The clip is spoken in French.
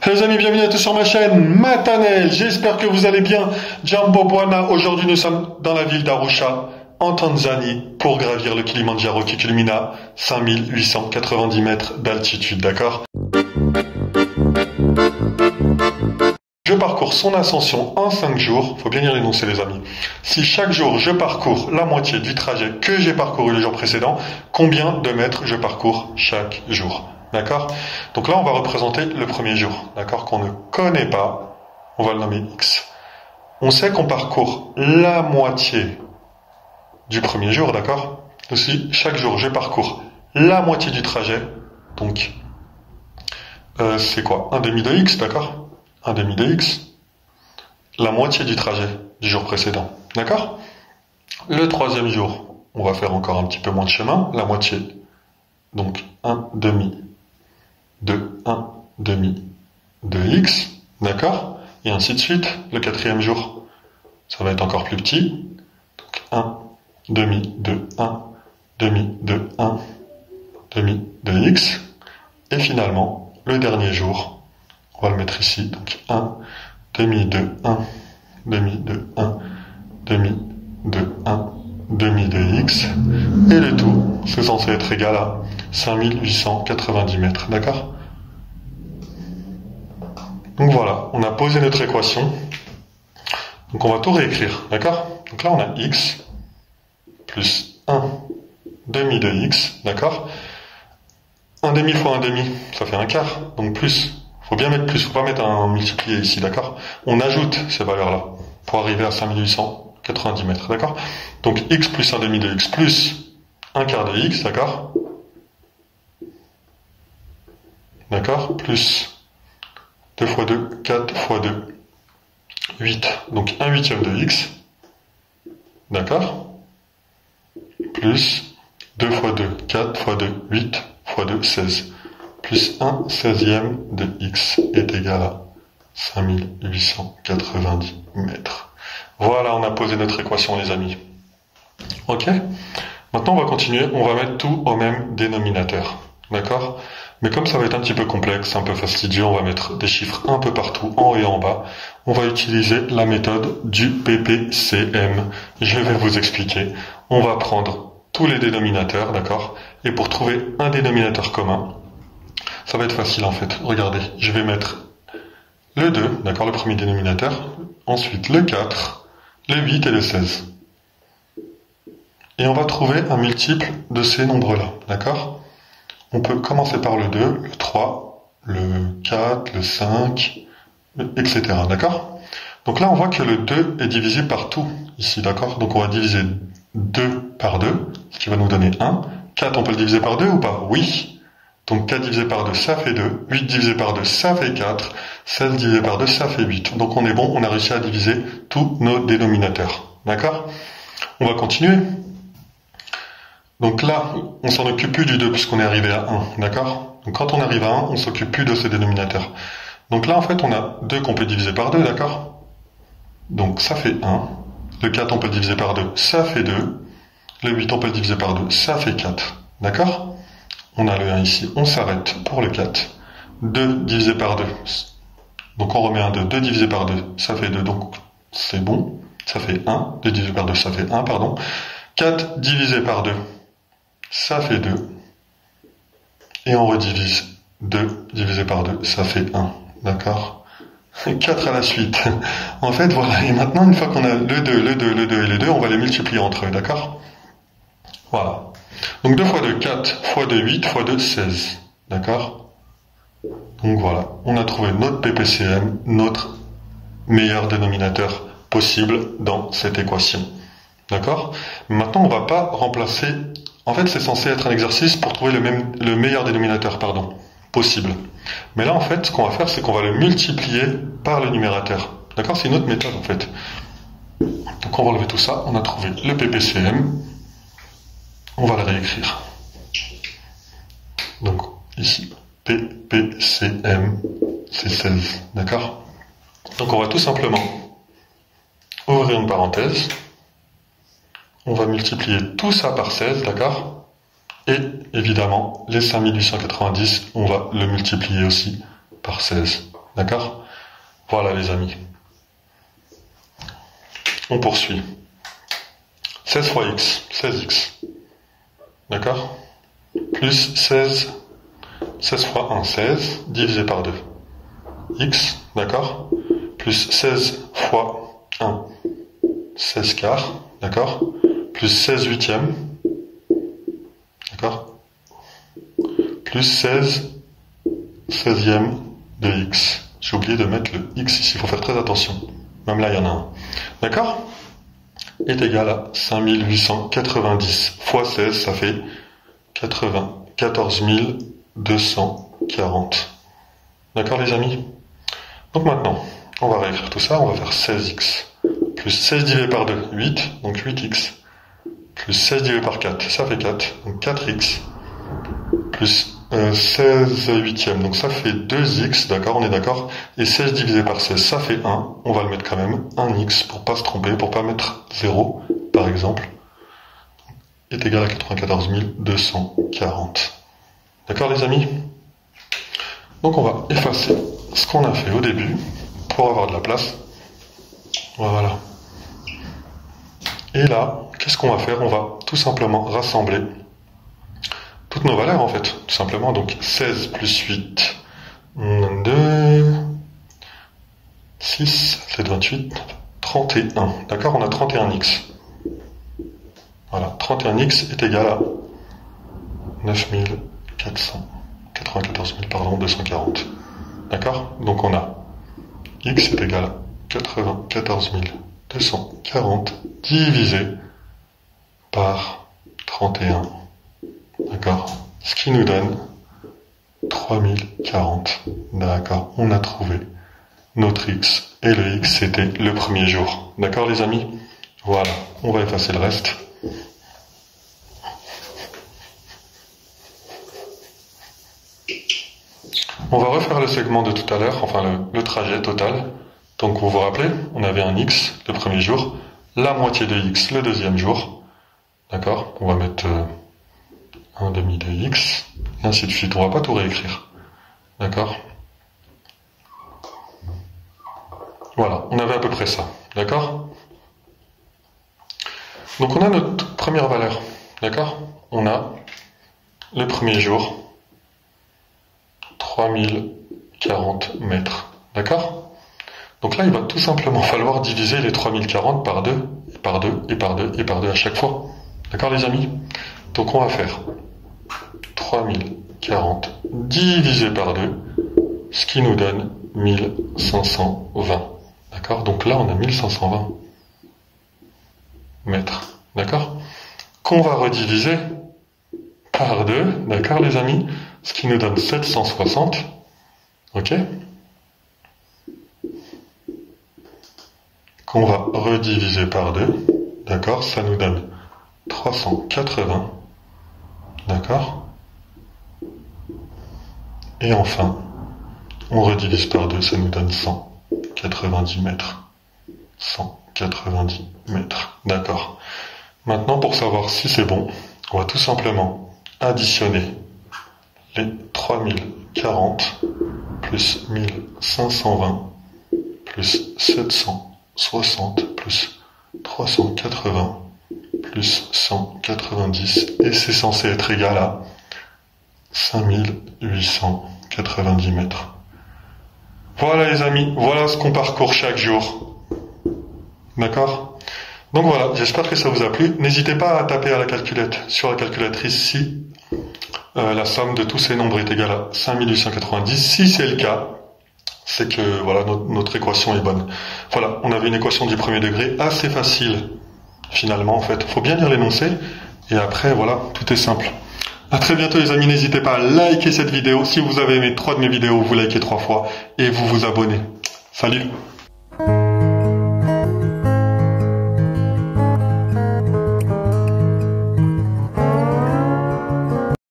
Les amis, bienvenue à tous sur ma chaîne Matanel. J'espère que vous allez bien. Jambo Bwana. Aujourd'hui, nous sommes dans la ville d'Arusha, en Tanzanie, pour gravir le Kilimandjaro qui culmine à 5890 mètres d'altitude, d'accord? Je parcours son ascension en 5 jours. Faut bien y l'énoncer, les amis. Si chaque jour je parcours la moitié du trajet que j'ai parcouru le jour précédent, combien de mètres je parcours chaque jour? D'accord? Donc là, on va représenter le premier jour, d'accord, qu'on ne connaît pas. On va le nommer X. On sait qu'on parcourt la moitié du premier jour, d'accord? Aussi, chaque jour, je parcours la moitié du trajet. Donc, c'est quoi? Un demi de X, d'accord? Un demi de X. La moitié du trajet du jour précédent, d'accord? Le troisième jour, on va faire encore un petit peu moins de chemin, la moitié. Donc, un demi de 1 demi de X, d'accord? Et ainsi de suite. Le quatrième jour, ça va être encore plus petit. Donc 1 demi de 1 demi de 1 demi de X. Et finalement, le dernier jour, on va le mettre ici. Donc 1 demi de 1 demi de 1 demi de 1 demi de X. Et le tout, c'est censé être égal à 5890 mètres, d'accord? Donc voilà, on a posé notre équation. Donc on va tout réécrire, d'accord? Donc là on a X plus 1 demi de X, d'accord? 1 demi fois 1 demi, ça fait un quart, donc plus. Faut bien mettre plus, faut pas mettre un multiplié ici, d'accord? On ajoute ces valeurs-là pour arriver à 5890 mètres, d'accord? Donc X plus 1 demi de X plus un quart de X, d'accord? D'accord? Plus 2 fois 2, 4 fois 2, 8. Donc 1 huitième de X. D'accord? Plus 2 fois 2, 4 fois 2, 8 fois 2, 16. Plus 1 16e de X est égal à 5890 mètres. Voilà, on a posé notre équation, les amis. Ok? Maintenant, on va continuer. On va mettre tout au même dénominateur. D'accord? Mais comme ça va être un petit peu complexe, un peu fastidieux, on va mettre des chiffres un peu partout, en haut et en bas. On va utiliser la méthode du PPCM. Je vais vous expliquer. On va prendre tous les dénominateurs, d'accord? Et pour trouver un dénominateur commun, ça va être facile en fait. Regardez, je vais mettre le 2, d'accord, le premier dénominateur. Ensuite le 4, le 8 et le 16. Et on va trouver un multiple de ces nombres-là, d'accord? On peut commencer par le 2, le 3, le 4, le 5, etc. D'accord? Donc là, on voit que le 2 est divisé par tout, ici, d'accord? Donc on va diviser 2 par 2, ce qui va nous donner 1. 4, on peut le diviser par 2 ou pas? Oui. Donc 4 divisé par 2, ça fait 2. 8 divisé par 2, ça fait 4. 16 divisé par 2, ça fait 8. Donc on est bon, on a réussi à diviser tous nos dénominateurs. D'accord? On va continuer. Donc là, on s'en occupe plus du 2 puisqu'on est arrivé à 1, d'accord? Donc quand on arrive à 1, on s'occupe plus de ces dénominateurs. Donc là, en fait, on a 2 qu'on peut diviser par 2, d'accord? Donc ça fait 1. Le 4, on peut le diviser par 2, ça fait 2. Le 8, on peut le diviser par 2, ça fait 4. D'accord? On a le 1 ici, on s'arrête pour le 4. 2 divisé par 2. Donc on remet un 2. 2 divisé par 2, ça fait 2, donc c'est bon. Ça fait 1. 2 divisé par 2, ça fait 1, pardon. 4 divisé par 2. Ça fait 2. Et on redivise 2 divisé par 2, ça fait 1. D'accord? 4 à la suite. En fait, voilà. Et maintenant, une fois qu'on a le 2, le 2, le 2 et le 2, on va les multiplier entre eux. D'accord? Voilà. Donc 2 fois 2, 4 fois 2, 8 fois 2, 16. D'accord? Donc voilà. On a trouvé notre PPCM, notre meilleur dénominateur possible dans cette équation. D'accord? Maintenant, on va pas remplacer. En fait, c'est censé être un exercice pour trouver le meilleur dénominateur, possible. Mais là, en fait, ce qu'on va faire, c'est qu'on va le multiplier par le numérateur. D'accord? C'est une autre méthode, en fait. Donc, on va enlever tout ça. On a trouvé le PPCM. On va le réécrire. Donc, ici, PPCM, c'est 16. D'accord? Donc, on va tout simplement ouvrir une parenthèse. On va multiplier tout ça par 16, d'accord? Et évidemment, les 5890, on va le multiplier aussi par 16. D'accord? Voilà les amis. On poursuit. 16 fois x, 16x. D'accord? Plus 16 fois 1, 16, divisé par 2. X, d'accord? Plus 16 fois 1, 16 quarts, d'accord? Plus 16 huitièmes, d'accord? Plus 16 16e de x. J'ai oublié de mettre le x ici, il faut faire très attention. Même là, il y en a un. D'accord? Est égal à 5890 fois 16, ça fait 94 240. D'accord les amis? Donc maintenant, on va réécrire tout ça, on va faire 16x. Plus 16 divisé par 2, 8, donc 8x. Plus 16 divisé par 4, ça fait 4, donc 4x. Plus 16 huitièmes, donc ça fait 2x, d'accord, on est d'accord. Et 16 divisé par 16, ça fait 1. On va le mettre quand même, 1x, pour pas se tromper, pour pas mettre 0, par exemple. Est égal à 94 240. D'accord les amis? Donc on va effacer ce qu'on a fait au début, pour avoir de la place. Voilà. Et là, qu'est-ce qu'on va faire? On va tout simplement rassembler toutes nos valeurs en fait, tout simplement. Donc 16 plus 8, 2, 6, c'est 28, 31. D'accord, on a 31x. Voilà, 31x est égal à 94 240. D'accord? Donc on a x est égal à 94 240 divisé par 31. D'accord? Ce qui nous donne 3040. D'accord? On a trouvé notre x. Et le x, c'était le premier jour. D'accord, les amis? Voilà. On va effacer le reste. On va refaire le segment de tout à l'heure, enfin le trajet total. Donc vous vous rappelez, on avait un x le premier jour, la moitié de x le deuxième jour. D'accord? On va mettre un demi de x, et ainsi de suite. On va pas tout réécrire. D'accord? Voilà, on avait à peu près ça. D'accord? Donc on a notre première valeur. D'accord? On a le premier jour, 3040 mètres. D'accord? Donc là, il va tout simplement falloir diviser les 3040 par 2, et par 2, et par 2, et par 2 à chaque fois. D'accord les amis? Donc on va faire 3040 divisé par 2, ce qui nous donne 1520. D'accord? Donc là, on a 1520 mètres. D'accord? Qu'on va rediviser par 2, d'accord les amis? Ce qui nous donne 760. Ok? Qu'on va rediviser par 2. D'accord? Ça nous donne 380. D'accord? Et enfin, on redivise par 2, ça nous donne 190 mètres. 190 mètres. D'accord. Maintenant, pour savoir si c'est bon, on va tout simplement additionner les 3040 plus 1520 plus 760 plus 380 plus 190 et c'est censé être égal à 5890 mètres. Voilà les amis, voilà ce qu'on parcourt chaque jour. D'accord? Donc voilà, j'espère que ça vous a plu. N'hésitez pas à taper à la calculette, sur la calculatrice si la somme de tous ces nombres est égale à 5890. Si c'est le cas, c'est que voilà, notre équation est bonne. Voilà, on avait une équation du premier degré assez facile finalement en fait. Faut bien lire l'énoncé et après voilà, tout est simple. À très bientôt les amis, n'hésitez pas à liker cette vidéo. Si vous avez aimé 3 de mes vidéos, vous likez 3 fois et vous vous abonnez. Salut!